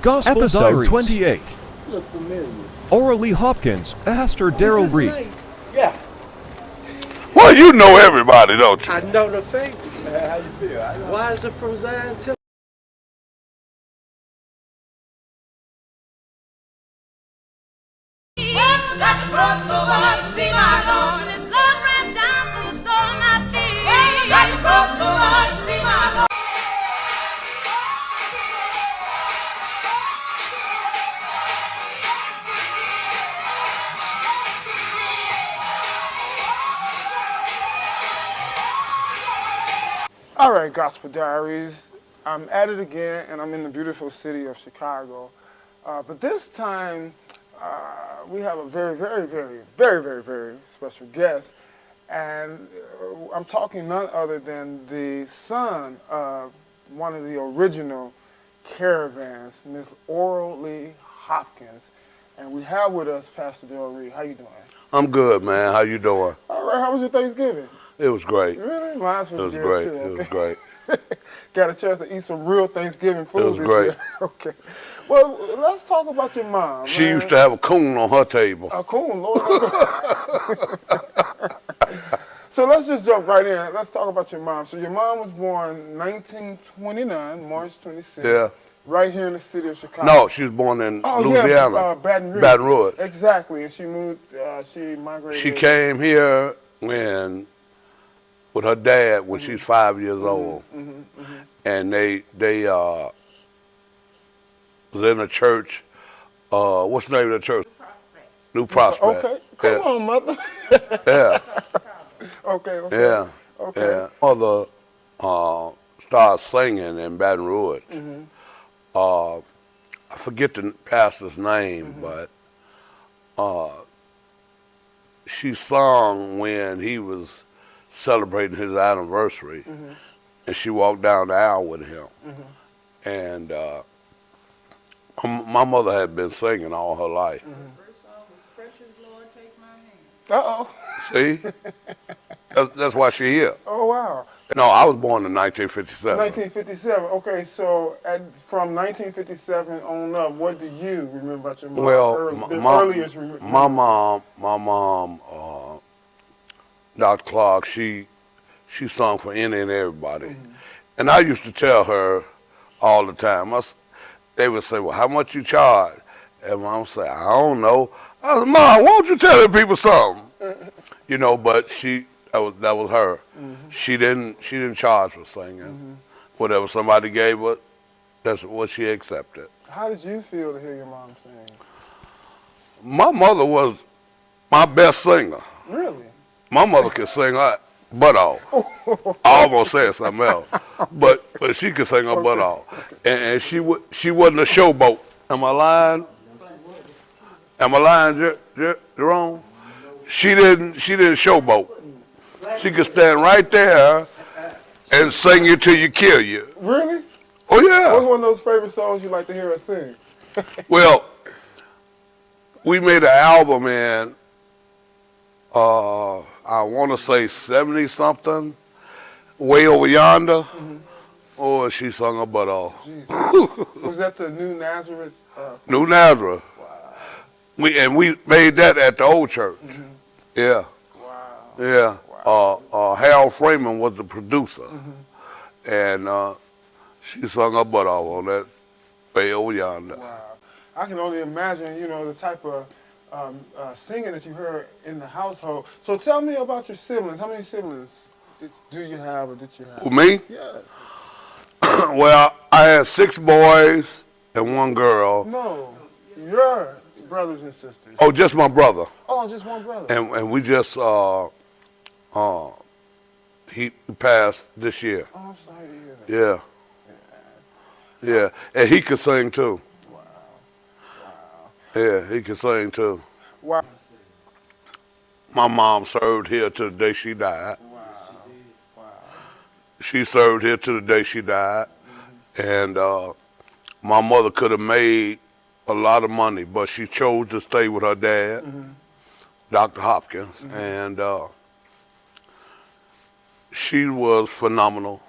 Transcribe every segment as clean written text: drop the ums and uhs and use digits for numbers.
Gospel Episode Diaries. 28. Look familiar. Orally Hopkins, Pastor Daryl Reed. Yeah, Well, you know everybody, don't you? I know the face. How you feel? I know. Why is it from Zion to All right, Gospel Diaries. I'm at it again, and I'm in the beautiful city of Chicago. But this time, we have a very special guest. And I'm talking none other than the son of one of the original Caravans, Miss Orally Hopkins. And we have with us Pastor Daryl Reed. How you doing? I'm good, man. How you doing? All right, how was your Thanksgiving? It was great. Really? Mine was It was good great. too. It was Okay. great. Got a chance to eat some real Thanksgiving food was this great. year. Okay. Well, let's talk about your mom. She man. used to have a coon on her table. A coon, Lord. So let's just jump right in. Let's talk about your mom. So your mom was born 1929, March 26th. Yeah. Right here in the city of Chicago. No, she was born in Louisiana. Yeah, Baton Rouge. Baton Rouge. Exactly, and she moved. She migrated. She came here with her dad when she's 5 years old, and they was in a church. What's the name of the church? New Prospect. Okay, come on, mother. Yeah. Okay. Yeah. Okay. Yeah. Mother started singing in Baton Rouge. I forget the pastor's name, but she sung when he was celebrating his anniversary, and she walked down the aisle with him. And my mother had been singing all her life. First song was Precious Lord, Take My Hand. Uh-oh. See? That's why she here. Oh, wow. No, I was born in 1957. 1957. Okay, so from 1957 on up, what do you remember about your mom? Well, Earliest my mom, Dr. Clark, she sung for any and everybody. And I used to tell her all the time, they would say, well, how much you charge? And Mom would say, I don't know. I said, Mom, why don't you tell the people something? You know, but that was her. She didn't charge for singing. Whatever somebody gave her, that's what she accepted. How did you feel to hear your mom sing? My mother was my best singer. Really? My mother could sing her butt off. I almost said something else, but she could sing her butt off, and she wasn't a showboat. Am I lying? Jerome? She didn't showboat. She could stand right there and sing you till you kill you. Really? Oh yeah. What's one of those favorite songs you like to hear her sing? Well, we made an album in I want to say 70 something, Way Over Yonder. Oh, she sung her butt off. Was that the New Nazareth? New Nazareth. Wow. We made that at the old church. Yeah. Wow. Yeah. Harold Freeman was the producer, and she sung her butt off on that Way Over Yonder. Wow. I can only imagine, the type of singing that you heard in the household. So tell me about your siblings. How many siblings do you have or did you have? Who, me? Yes. Well, I had 6 boys and 1 girl. No, your brothers and sisters. Oh, just my brother. Oh, just one brother. And we just he passed this year. Oh, I'm sorry to hear that. Yeah. Yeah, and he could sing too. Wow. Yeah, he could sing too. Wow. My mom served here to the day she died. Wow. Wow. She served here to the day she died, and my mother could have made a lot of money, but she chose to stay with her dad, Dr. Hopkins, and she was phenomenal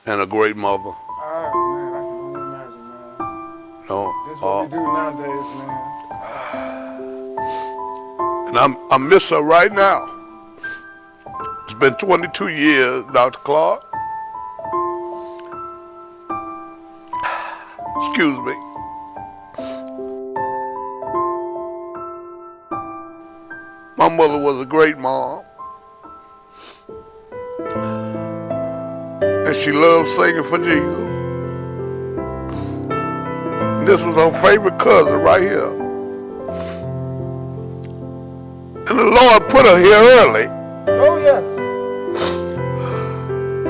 and a great mother. Oh, man, I can only imagine, man. No, That's what we do nowadays, man. and I miss her right now. It's been 22 years, Dr. Clark. Excuse me. My mother was a great mom. And she loved singing for Jesus. And this was her favorite cousin right here. And the Lord put her here early. Oh, yes.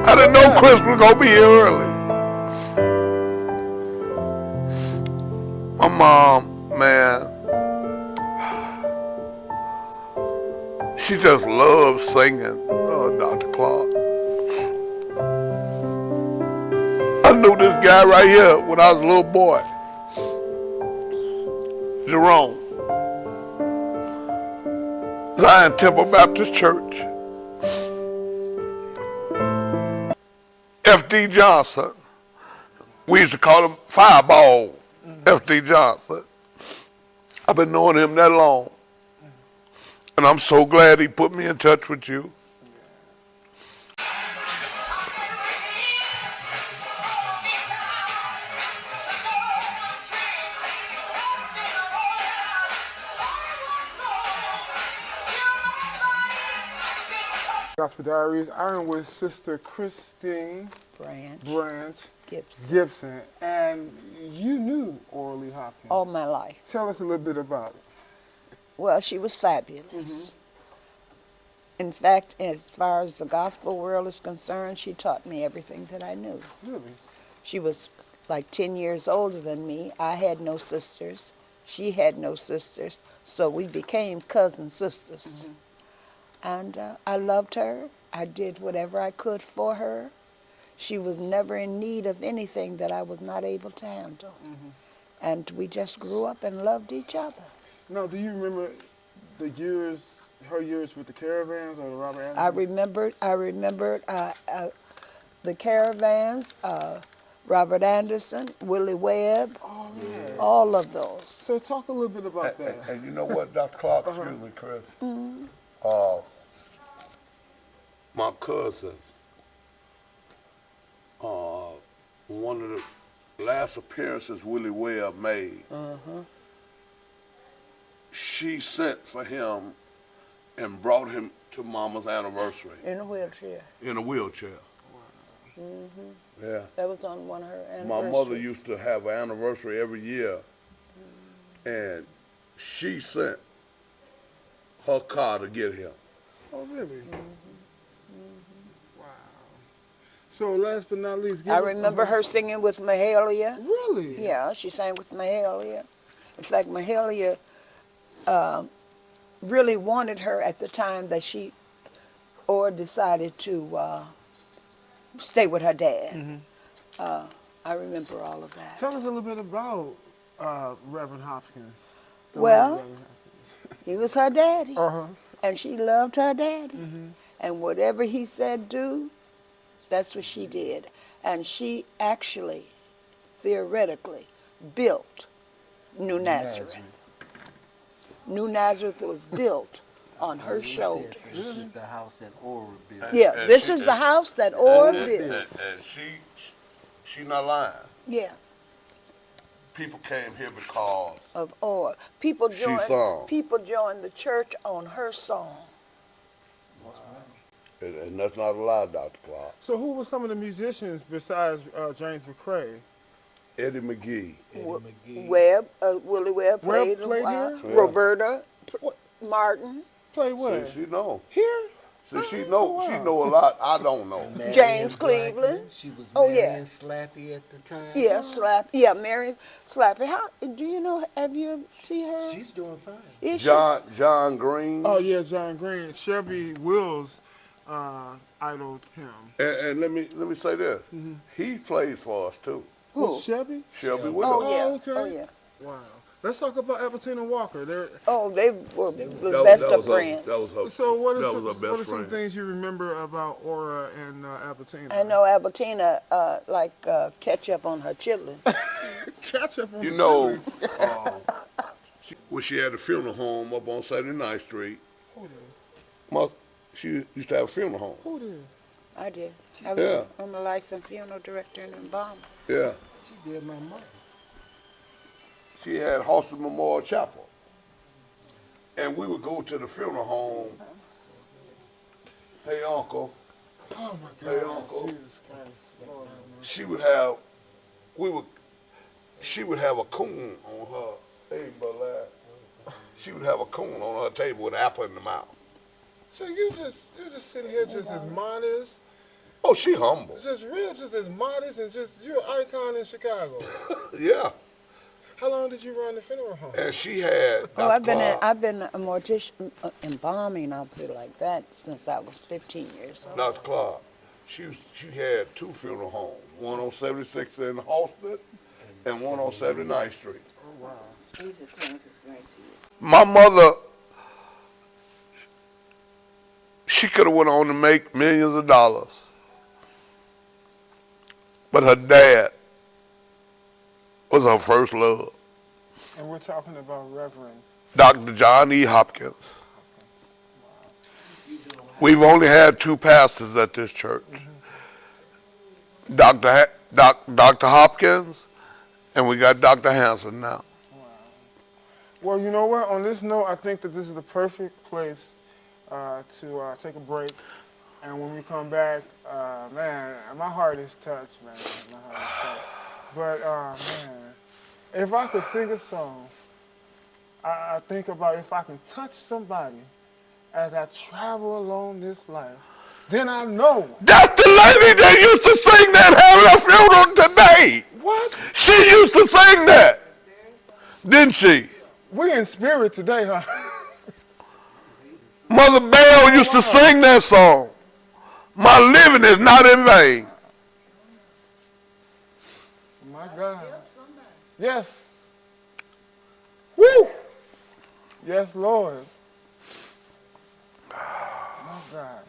I didn't know Chris was gonna be here early. My mom, man, she just loves singing, Dr. Clark. I knew this guy right here when I was a little boy, Jerome. Zion Temple Baptist Church. F.D. Johnson. We used to call him Fireball. F.D. Johnson. I've been knowing him that long. And I'm so glad he put me in touch with you. Gospel Diaries. I'm with Sister Christine Branch Gibson. And you knew Orly Hopkins. All my life. Tell us a little bit about it. Well, she was fabulous. In fact, as far as the gospel world is concerned, she taught me everything that I knew. Really? She was like 10 years older than me. I had no sisters. She had no sisters. So we became cousin sisters. And I loved her. I did whatever I could for her. She was never in need of anything that I was not able to handle. And we just grew up and loved each other. Now, do you remember the years, her years with the Caravans or the Robert Anderson? I remembered the Caravans, Robert Anderson, Willie Webb, all of those. So talk a little bit about that. And you know what, Dr. Clark, excuse me, Chris. My cousin, one of the last appearances Willie Webb made, she sent for him and brought him to Mama's anniversary In a wheelchair. in a wheelchair. Yeah. That was on one of her My anniversaries. mother used to have an anniversary every year, and she sent her car to get him. Oh, really? Wow. So last but not least, I remember her singing with Mahalia. Really? Yeah, she sang with Mahalia. In fact, Mahalia really wanted her at the time that she decided to stay with her dad. I remember all of that. Tell us a little bit about Reverend Hopkins. Well, he was her daddy, Uh-huh. and she loved her daddy. And whatever he said do, that's what she did. And she actually, theoretically, built New Nazareth. New Nazareth was built on her shoulders. This is the house that Orr built. Yeah, this is the house that Orr built. And she not lying. Yeah, People came here because of Orr. People She sung. joined the church on her song. and that's not a lie, Dr. Clark. So who were some of the musicians besides James McCrae? Eddie McGee. Willie Webb played a played while. here? Yeah. Roberta Martin, Play what? See, she know. Here? See, she know a lot I don't know. James Cleveland. She was Oh, Marion yeah. Slappy at the time. Yeah, Mary Slappy. How do you know? Have you see her? She's doing fine. Is she? John Green. Oh, yeah, John Green. Shelby Wills idoled him. And let me say this. He played for us too. Who? Who's Shelby? Shelby Oh Williams. yeah. Oh, okay. Oh yeah. Wow. Let's talk about Albertina Walker. Oh, they were the best of friends. So what are best some friend. things you remember about Aura and Albertina? I know Albertina like ketchup on her chitlin. Ketchup on You the know, chili. when she had the funeral home up on 79th Street, Who did? she used to have a funeral home. Who did? I did. I was Yeah. I'm a licensed funeral director in Embalmer. Yeah. She did my mom. She had Halston Memorial Chapel. And we would go to the funeral home. Hey, Uncle. Oh my Hey, God. Uncle. Jesus Christ. Lord have mercy. She would have a coon on her. Hey, brother. She would have a coon on her table with an apple in the mouth. So you just sitting here just as modest, Oh, she humble. just real, just as modest, and just you're an icon in Chicago. Yeah. How long did you run the funeral home? And she had Dr. Oh, Clark. I've been a mortician, embalming, I'll put it like that, since I was 15 years old. Dr. Clark. She had two funeral homes, one on 76th in Halston and one on 79th Street. Oh wow. My mother, she could have went on to make millions of dollars. But her dad was her first love. And we're talking about Reverend. Dr. John E. Hopkins. We've only had two pastors at this church. Dr. Hopkins, and we got Dr. Hanson now. Well, you know what? On this note, I think that this is the perfect place to take a break. And when we come back, man, my heart is touched, man. My heart is touched. But, man, if I could sing a song, I think about if I can touch somebody as I travel along this life, then I know. That's the lady that used to sing that having a funeral today. What? She used to sing that, didn't she? We in spirit today, huh? Mother Bell used to sing that song. My living is not in vain. My God. Yes. Woo! Yes, Lord. My God.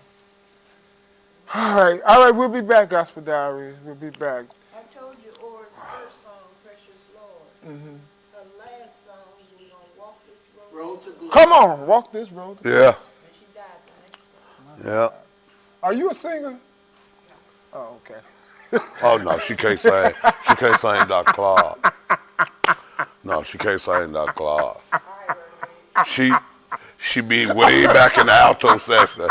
All right, we'll be back, Gospel Diaries. We'll be back. I told you Ora's first song, Precious Lord. Mm-hmm. The last song, We're Gonna Walk This Road. Road to glory. Come on, walk this road. Yeah, And she died the next day. yeah. Are you a singer? Oh, okay. Oh no, she can't sing. She can't sing Dr. Clark. No, she can't sing Dr. Clark. She be way back in the alto section.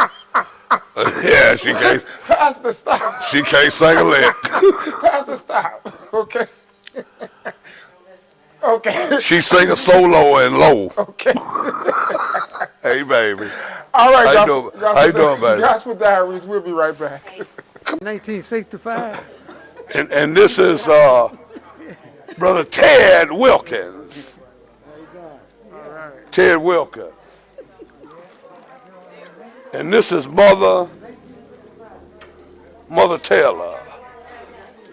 Yeah, she can't. Pastor, stop. She can't sing a lick. Pastor, stop. Okay. Okay. She sing a solo and low. Okay. Hey, baby. All right, How you doing? How you doing, baby? Gospel Diaries. We'll be right back. 1965. And this is Brother Ted Wilkins. Ted Wilkins. And this is Mother Taylor.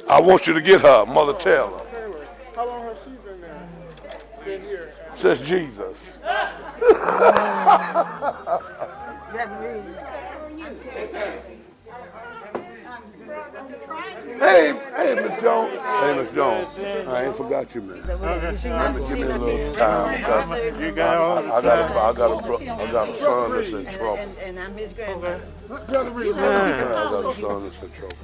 I want you to get her, Mother Taylor. Taylor, how long has she been there? Been here? Says Jesus. Hey, Miss Jones. Hey, Miss Jones. I ain't forgot you, man. Let me give me a little time. You got I got a son that's in trouble. And I'm his granddaughter. Brother Reed, I got a son that's in trouble.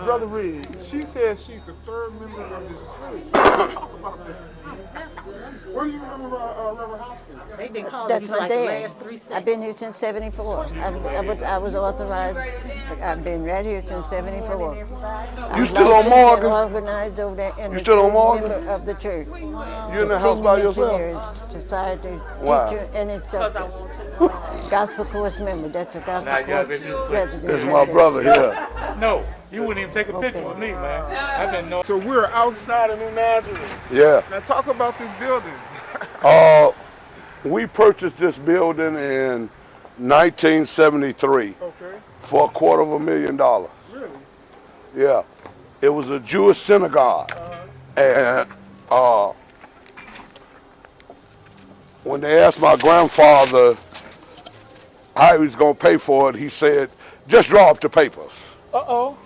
Brother Reed, she says she's the third member of this church. Talk about that. What do you remember about Reverend Hopkins? They've been calling That's me my for like the dad. last 3 seconds. I've been here since '74. I was authorized. I've been right here since '74. You still on Morgan? Organized over there. And You still on Morgan? Member of the church. You in the house by yourself? Society, Wow. teacher, and Because I instructor. want to. Gospel course member. That's a gospel course resident. This is my brother here. No, you wouldn't even take a picture with me, man. I've been knowing. So we're outside of New Nazareth. Yeah. Now talk about this building. We purchased this building in 1973 Okay. for $250,000. Really? Yeah. It was a Jewish synagogue. And when they asked my grandfather how he was going to pay for it, he said, just draw up the papers. Uh-oh.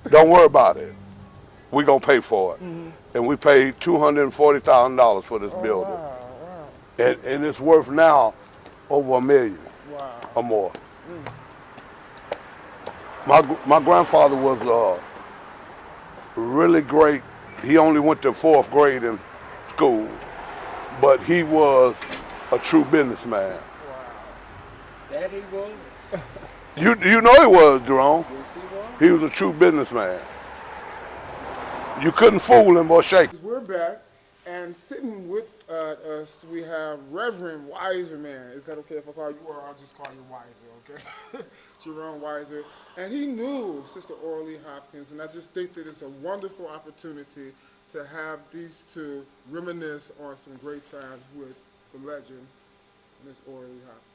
Don't worry about it. We're going to pay for it. And we paid $240,000 for this building. Wow. And it's worth now over $1 million or more. My grandfather was really great. He only went to 4th grade in school, but he was a true businessman. That he was. You know he was, Jerome. Yes, he was. He was a true businessman. You couldn't fool him or shake him. We're back, and sitting with us, we have Reverend Wiserman. Is that okay if I call you, or I'll just call you Wiser, okay? Jerome Wiser. And he knew Sister Orly Hopkins, and I just think that it's a wonderful opportunity to have these two reminisce on some great times with the legend, Miss Orly Hopkins.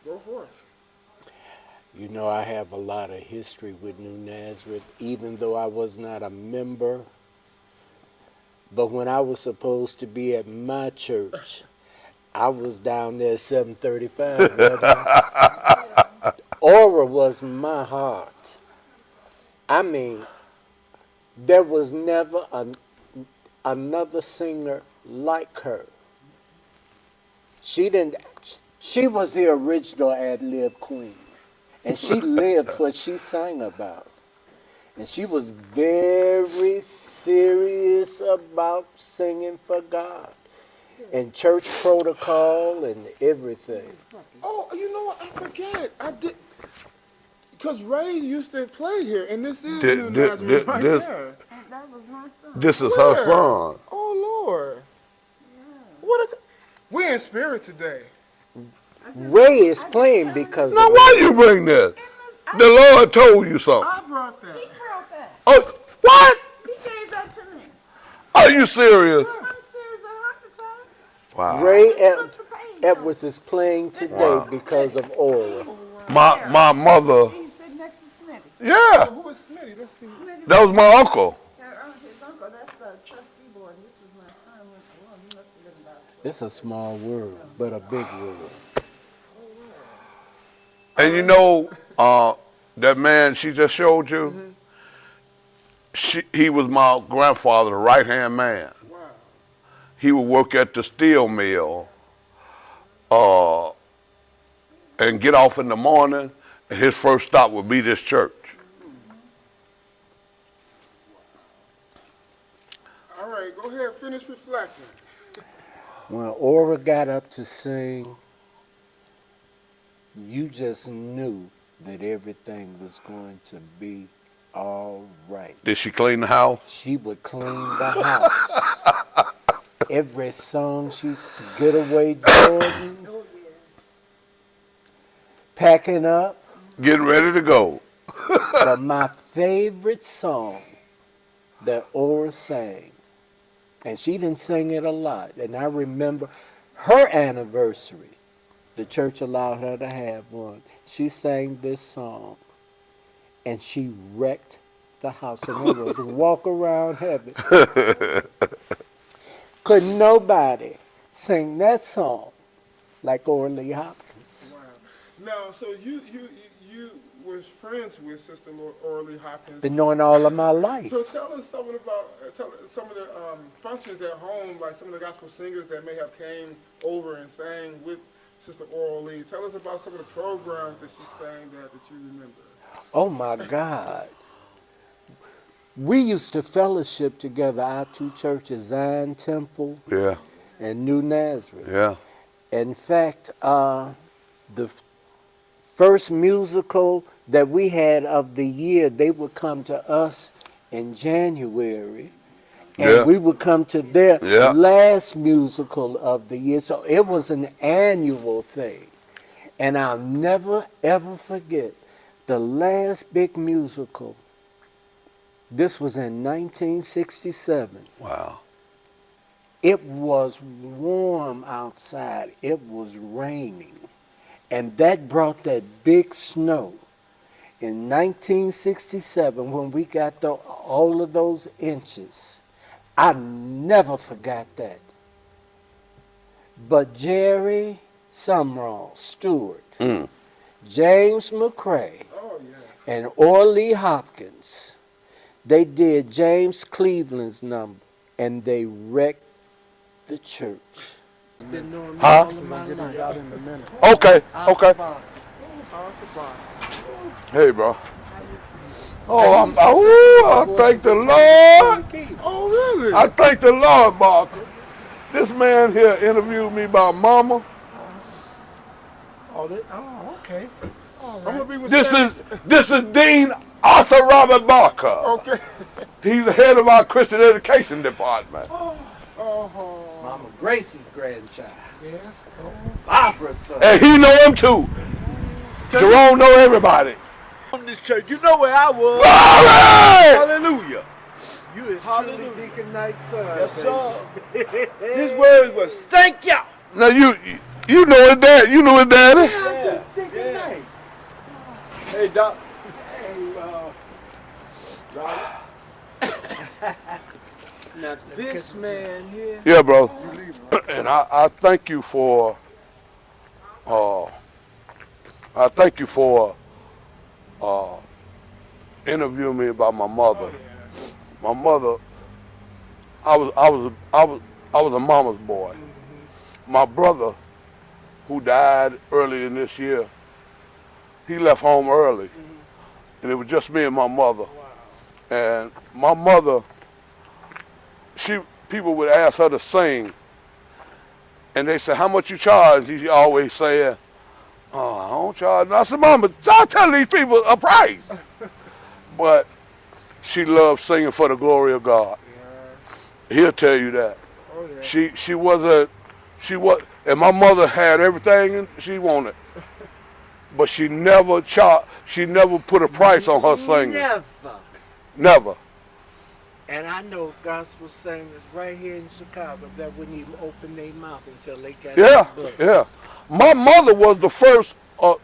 Go forth. You know, I have a lot of history with New Nazareth, even though I was not a member. But when I was supposed to be at my church, I was down there at 735. Aura was my heart. I mean, there was never another singer like her. She was the original ad-lib queen. And she lived what she sang about. And she was very serious about singing for God. And church protocol and everything. Oh, you know what? I forget. I did. Because Ray used to play here, and this is New Nazareth right there. That was my son. This is Where? her son. Oh, Lord. What a... We're in spirit today. Ray is playing because Now of why you bring this? The Lord told you something. I brought that. He brought that. Oh, what? He gave that to me. Are you serious? I'm serious 100%. Wow. Ray Edwards is playing today because of Aura. My mother, He's sitting next to Smitty. yeah, Who is Smitty? Let's see. that was my uncle. His uncle, that's the trustee board. This is my son. Well, he must have lived about It's a small world, but a big world. And you know, that man she just showed you, he was my grandfather's right-hand man. Wow. He would work at the steel mill and get off in the morning, and his first stop would be this church. All right, go ahead, finish reflecting. When Aura got up to sing, you just knew that everything was going to be all right. Did she clean the house? She would clean the house. Every song she's Getaway Jordan, Packing Up. Getting ready to go. But my favorite song that Aura sang, and she didn't sing it a lot, and I remember her anniversary, the church allowed her to have one. She sang this song, and she wrecked the house, and it was Walk Around Heaven. Could nobody sing that song like Orly Hopkins? Wow. Now, so you was friends with Sister Orly Hopkins. Been knowing all of my life. So tell us some of the functions at home, like some of the gospel singers that may have came over and sang with Sister Orly. Tell us about some of the programs that she sang that you remember. Oh my God. We used to fellowship together, our two churches, Zion Temple Yeah, and New Nazareth. yeah. In fact, the first musical that we had of the year, they would come to us in January, and Yeah. we would come to their Yeah. last musical of the year. So it was an annual thing. And I'll never, ever forget the last big musical. This was in 1967. Wow. It was warm outside. It was raining. And that brought that big snow. In 1967, when we got all of those inches, I never forgot that. But Jerry Sumrall Stewart, James McCrae, and Orly Hopkins, they did James Cleveland's number, and they wrecked the church. Huh? Okay, okay. Hey, bro. Oh, I thank the Lord. Oh, really? I thank the Lord, Barker. This man here interviewed me about mama. Oh, okay. I'm gonna be with This Sammy. is Dean Arthur Robert Barker. Okay. He's the head of our Christian education department. Mama Grace's grandchild. Yes. Barbara's son. And he know him too. Jerome know everybody. On this church, you know where I was. Glory! Hallelujah. You is truly Deacon Knight's son. Yes, sir. baby. His words was thank you. Now you know his dad. You know his daddy. Yeah, Deacon Knight. Hey, Doc. Now this man here. Yeah, bro. And I thank you for interviewing me about my mother. My mother, I was a mama's boy. My brother, who died early in this year, he left home early, and it was just me and my mother. And my mother, people would ask her to sing, and they said, "How much you charge?" He always said, "Oh, I don't charge." And I said, "Mama, I tell these people a price." But she loved singing for the glory of God. He'll tell you that. Oh, yeah. She was, and my mother had everything she wanted, but she never put a price on her singing. Never. Never. And I know gospel singers right here in Chicago that wouldn't even open their mouth until they got Yeah, that book. yeah. My mother was the first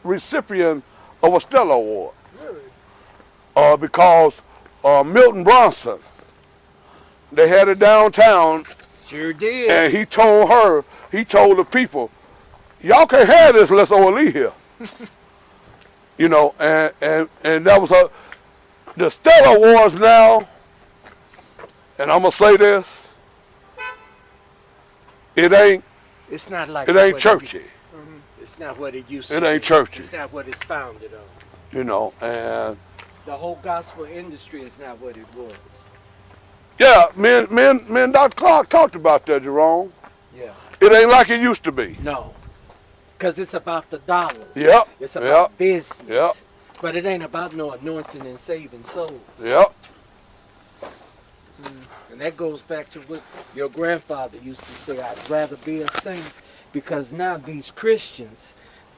recipient of a Stella Award. Really? Because Milton Bronson, they had it downtown, Sure did. and he told the people, y'all can't have this unless Orly here. You know, and that was the Stella Awards now, and I'm gonna say this, It's not like it ain't what churchy. It's not what it used to It be. ain't churchy. It's not what it's founded on. You know, and The whole gospel industry is not what it was. yeah, me and Dr. Clark talked about that, Jerome. Yeah. It ain't like it used to be. No. Because it's about the dollars. Yep. It's about business. Yep. But it ain't about no anointing and saving souls. Yep. And that goes back to what your grandfather used to say, I'd rather be a saint. Because now these Christians,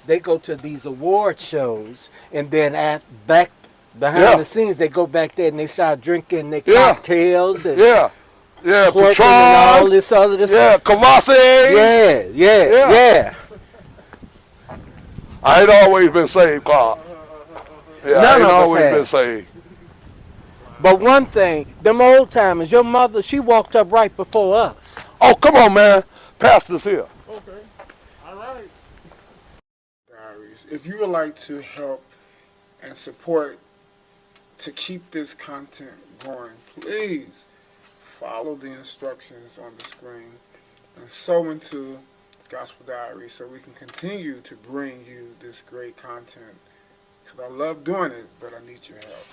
they go to these award shows, and then back behind the scenes, they go back there and they start drinking their cocktails and Yeah, twerking Patron, and all this other stuff. Kavasi. Yeah. I ain't always been saved, Clark. Yeah, None I ain't of us always have. been saved. But one thing, them old timers, your mother, she walked up right before us. Oh, come on, man. Pastor's here. Okay. All right. Diaries. If you would like to help and support to keep this content going, please follow the instructions on the screen and sow into Gospel Diaries so we can continue to bring you this great content. Because I love doing it, but I need your help.